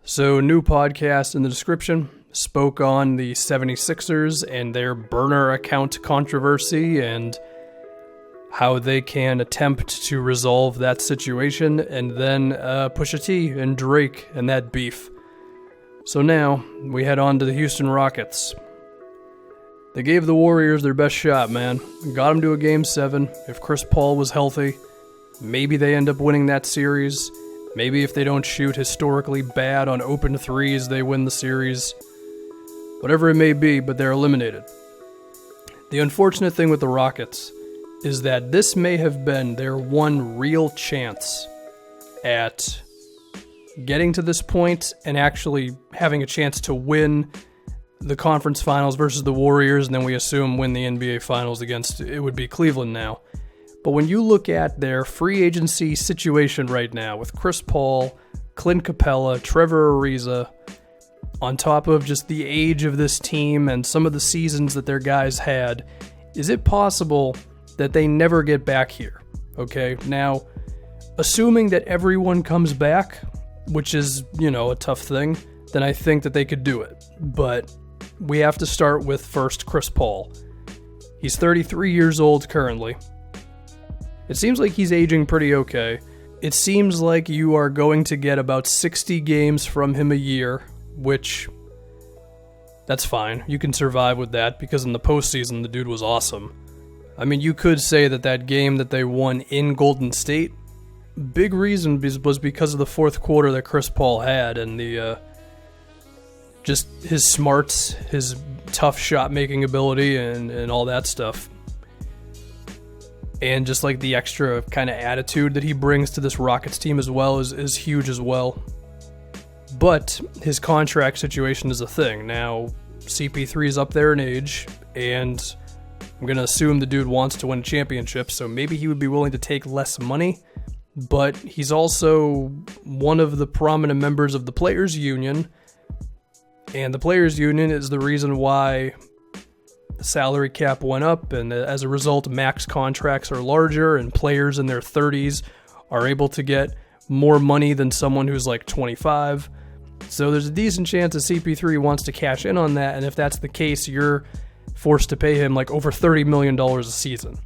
So, new podcast in the description. Spoke on the 76ers and their burner account controversy and how they can attempt to resolve that situation, and then Pusha T and Drake and that beef. So now, we head on to the Houston Rockets. They gave the Warriors their best shot, man. Got them to a Game 7. If Chris Paul was healthy, maybe they end up winning that series. Maybe if they don't shoot historically bad on open threes, they win the series. Whatever it may be, but they're eliminated. The unfortunate thing with the Rockets is that this may have been their one real chance at getting to this point and actually having a chance to win the conference finals versus the Warriors, and then we assume win the NBA finals against, it would be Cleveland now. But when you look at their free agency situation right now with Chris Paul, Clint Capella, Trevor Ariza, on top of just the age of this team and some of the seasons that their guys had, is it possible that they never get back here? Okay, now, assuming that everyone comes back, which is, a tough thing, then I think that they could do it. But we have to start with first Chris Paul. He's 33 years old currently. It seems like he's aging pretty okay. It seems like you are going to get about 60 games from him a year, which, that's fine. You can survive with that because in the postseason, the dude was awesome. I mean, you could say that game that they won in Golden State, big reason was because of the fourth quarter that Chris Paul had and the just his smarts, his tough shot-making ability, and all that stuff. And just like the extra kind of attitude that he brings to this Rockets team as well is huge as well. But his contract situation is a thing. Now, CP3 is up there in age, and I'm going to assume the dude wants to win a championship, so maybe he would be willing to take less money. But he's also one of the prominent members of the Players Union, and the Players Union is the reason why the salary cap went up, and as a result, max contracts are larger, and players in their 30s are able to get more money than someone who's like 25. So there's a decent chance that CP3 wants to cash in on that, and if that's the case, you're forced to pay him like over $30 million a season.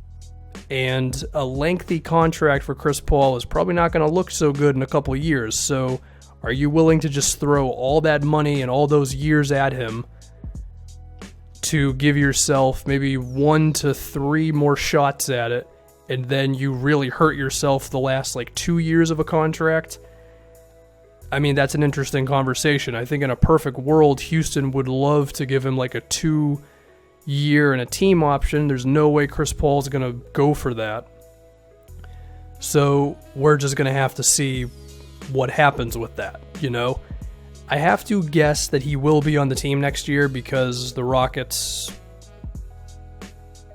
And a lengthy contract for Chris Paul is probably not going to look so good in a couple of years. So are you willing to just throw all that money and all those years at him to give yourself maybe 1 to 3 more shots at it, and then you really hurt yourself the last 2 years of a contract? I mean, that's an interesting conversation. I think in a perfect world, Houston would love to give him a 2-year and a team option. There's no way Chris Paul's going to go for that. So we're just going to have to see what happens with that, I have to guess that he will be on the team next year because the Rockets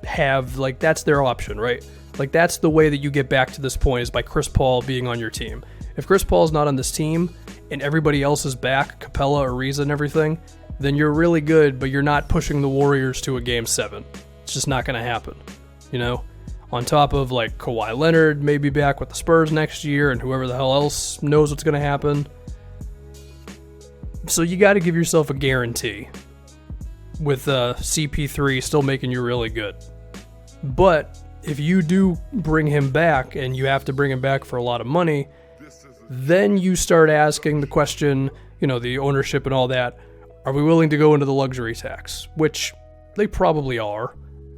have, that's their option, right? That's the way that you get back to this point, is by Chris Paul being on your team. If Chris Paul's not on this team and everybody else is back, Capella, Ariza, and everything, then you're really good, but you're not pushing the Warriors to a Game 7. It's just not going to happen, On top of, Kawhi Leonard may be back with the Spurs next year, and whoever the hell else knows what's going to happen. So you got to give yourself a guarantee with CP3 still making you really good. But if you do bring him back, and you have to bring him back for a lot of money, then you start asking the question, the ownership and all that, are we willing to go into the luxury tax? Which they probably are,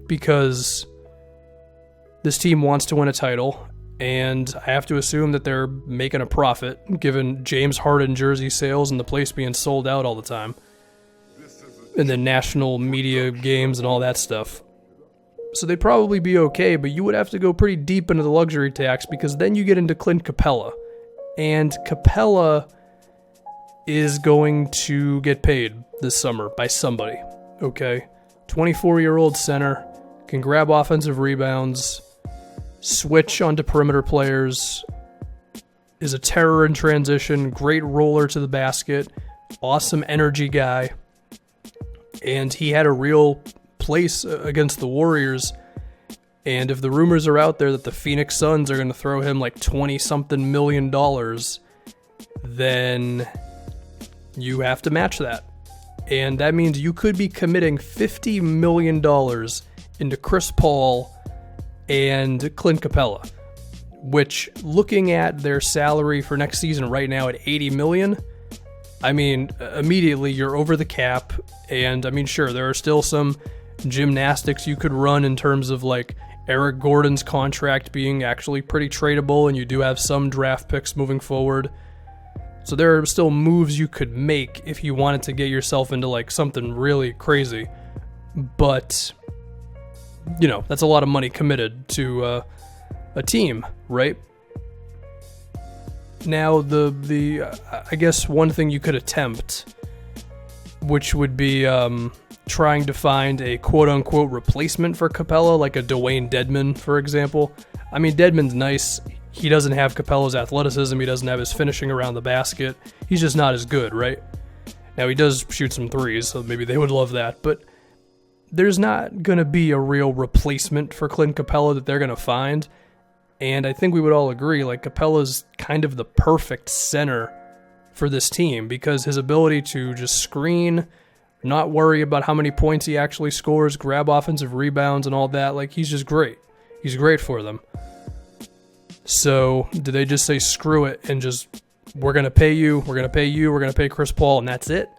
because this team wants to win a title, and I have to assume that they're making a profit, given James Harden jersey sales and the place being sold out all the time, and then national media games and all that stuff. So they'd probably be okay, but you would have to go pretty deep into the luxury tax, because then you get into Clint Capella. And Capella is going to get paid this summer by somebody, okay? 24-year-old center, can grab offensive rebounds, switch onto perimeter players, is a terror in transition, great roller to the basket, awesome energy guy, and he had a real place against the Warriors. And if the rumors are out there that the Phoenix Suns are going to throw him $20-something million, then you have to match that. And that means you could be committing $50 million into Chris Paul and Clint Capella, which, looking at their salary for next season right now at $80 million, I mean, immediately you're over the cap. And I mean, sure, there are still some gymnastics you could run in terms of like Eric Gordon's contract being actually pretty tradable, and you do have some draft picks moving forward. So there are still moves you could make if you wanted to get yourself into like something really crazy. But, you know, that's a lot of money committed to a team, right? Now, I guess one thing you could attempt, which would be trying to find a quote-unquote replacement for Capella, like a Dwayne Dedmon, for example. I mean, Dedmon's nice. He doesn't have Capella's athleticism. He doesn't have his finishing around the basket. He's just not as good, right? Now, he does shoot some threes, so maybe they would love that. But there's not going to be a real replacement for Clint Capella that they're going to find. And I think we would all agree, like, Capella's kind of the perfect center for this team because his ability to just screen, not worry about how many points he actually scores, grab offensive rebounds and all that, like, he's just great. He's great for them. So, do they just say screw it and just, we're going to pay you, we're going to pay Chris Paul, and that's it?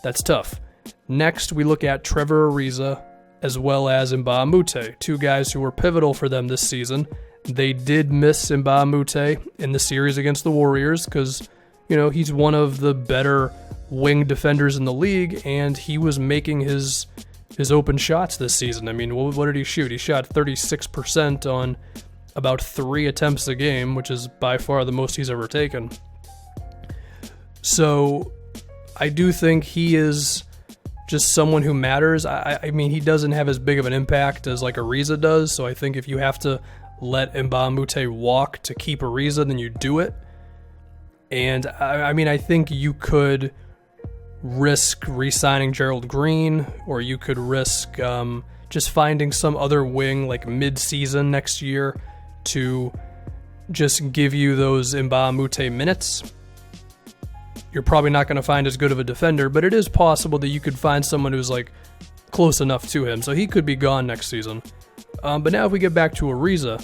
That's tough. Next, we look at Trevor Ariza as well as Mbah a Moute, two guys who were pivotal for them this season. They did miss Mbah a Moute in the series against the Warriors because, you know, he's one of the better wing defenders in the league, and he was making his open shots this season. I mean, what did he shoot? He shot 36% on about 3 attempts a game, which is by far the most he's ever taken. So I do think he is just someone who matters. I mean, he doesn't have as big of an impact as like Ariza does, so I think if you have to let Mbah a Moute walk to keep Ariza, then you do it. And I mean, I think you could risk re-signing Gerald Green, or you could risk just finding some other wing like mid-season next year to just give you those Mbah a Moute minutes. You're probably not going to find as good of a defender, but it is possible that you could find someone who's like close enough to him, so he could be gone next season. But now if we get back to Ariza,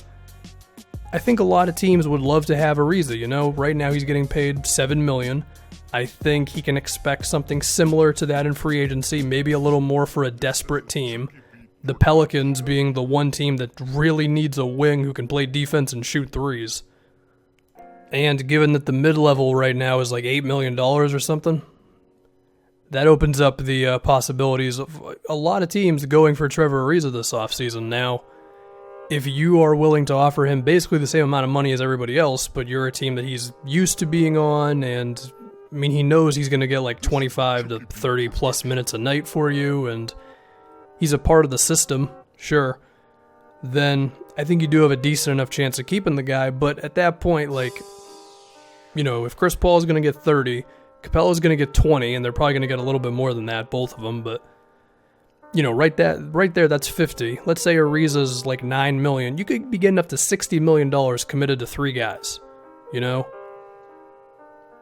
I think a lot of teams would love to have Ariza. You know, right now he's getting paid $7 million. I think he can expect something similar to that in free agency, maybe a little more for a desperate team. The Pelicans being the one team that really needs a wing who can play defense and shoot threes. And given that the mid-level right now is like $8 million or something, that opens up the possibilities of a lot of teams going for Trevor Ariza this offseason. Now, if you are willing to offer him basically the same amount of money as everybody else, but you're a team that he's used to being on, and I mean, he knows he's going to get like 25 to 30 plus minutes a night for you, and he's a part of the system, sure, then I think you do have a decent enough chance of keeping the guy. But at that point, like, you know, if Chris Paul is going to get 30, Capella's going to get 20, and they're probably going to get a little bit more than that, both of them, but, you know, right there, that's 50. Let's say Ariza's like $9 million. You could be getting up to $60 million committed to 3 guys, you know,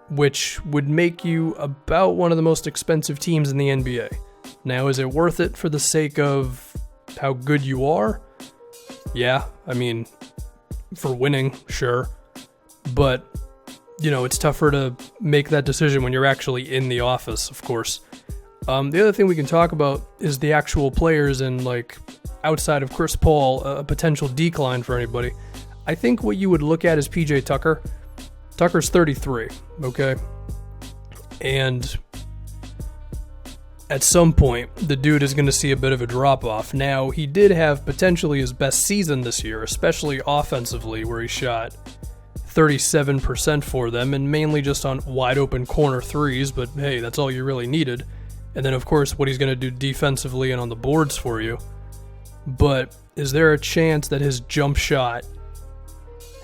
which would make you about one of the most expensive teams in the NBA. Now, is it worth it for the sake of how good you are? Yeah, I mean, for winning, sure. But, you know, it's tougher to make that decision when you're actually in the office, of course. The other thing we can talk about is the actual players and, like, outside of Chris Paul, a potential decline for anybody. I think what you would look at is PJ Tucker. Tucker's 33, okay? And at some point, the dude is going to see a bit of a drop-off. Now, he did have potentially his best season this year, especially offensively, where he shot 37% for them, and mainly just on wide-open corner threes, but hey, that's all you really needed. And then, of course, what he's going to do defensively and on the boards for you. But is there a chance that his jump shot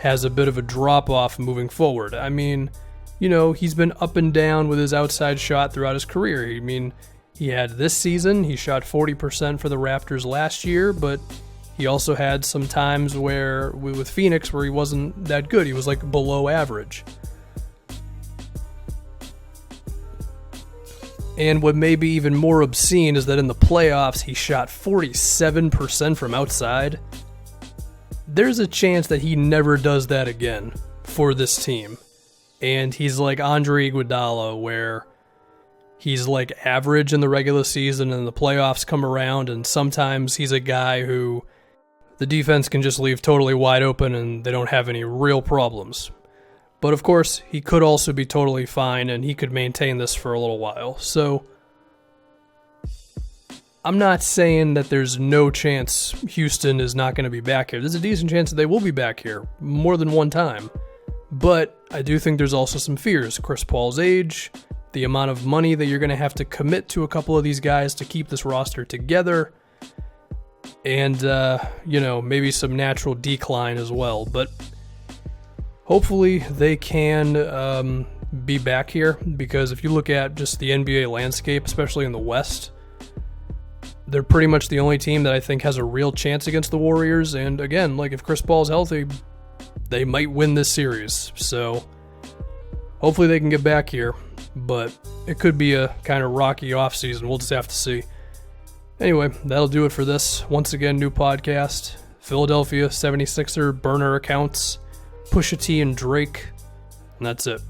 has a bit of a drop-off moving forward? I mean, you know, he's been up and down with his outside shot throughout his career. I mean, he had this season, he shot 40% for the Raptors last year, but he also had some times where, with Phoenix, where he wasn't that good. He was like below average. And what may be even more obscene is that in the playoffs, he shot 47% from outside. There's a chance that he never does that again for this team. And he's like Andre Iguodala, where he's like average in the regular season and the playoffs come around, and sometimes he's a guy who the defense can just leave totally wide open and they don't have any real problems. But of course, he could also be totally fine and he could maintain this for a little while. So I'm not saying that there's no chance Houston is not going to be back here. There's a decent chance that they will be back here more than one time. But I do think there's also some fears. Chris Paul's age, the amount of money that you're going to have to commit to a couple of these guys to keep this roster together, and, maybe some natural decline as well. But hopefully they can be back here, because if you look at just the NBA landscape, especially in the West, they're pretty much the only team that I think has a real chance against the Warriors. And again, like if Chris Paul's healthy, they might win this series. So hopefully they can get back here, but it could be a kind of rocky offseason. We'll just have to see. Anyway, that'll do it for this. Once again, new podcast. Philadelphia 76er burner accounts, Pusha T and Drake, and that's it.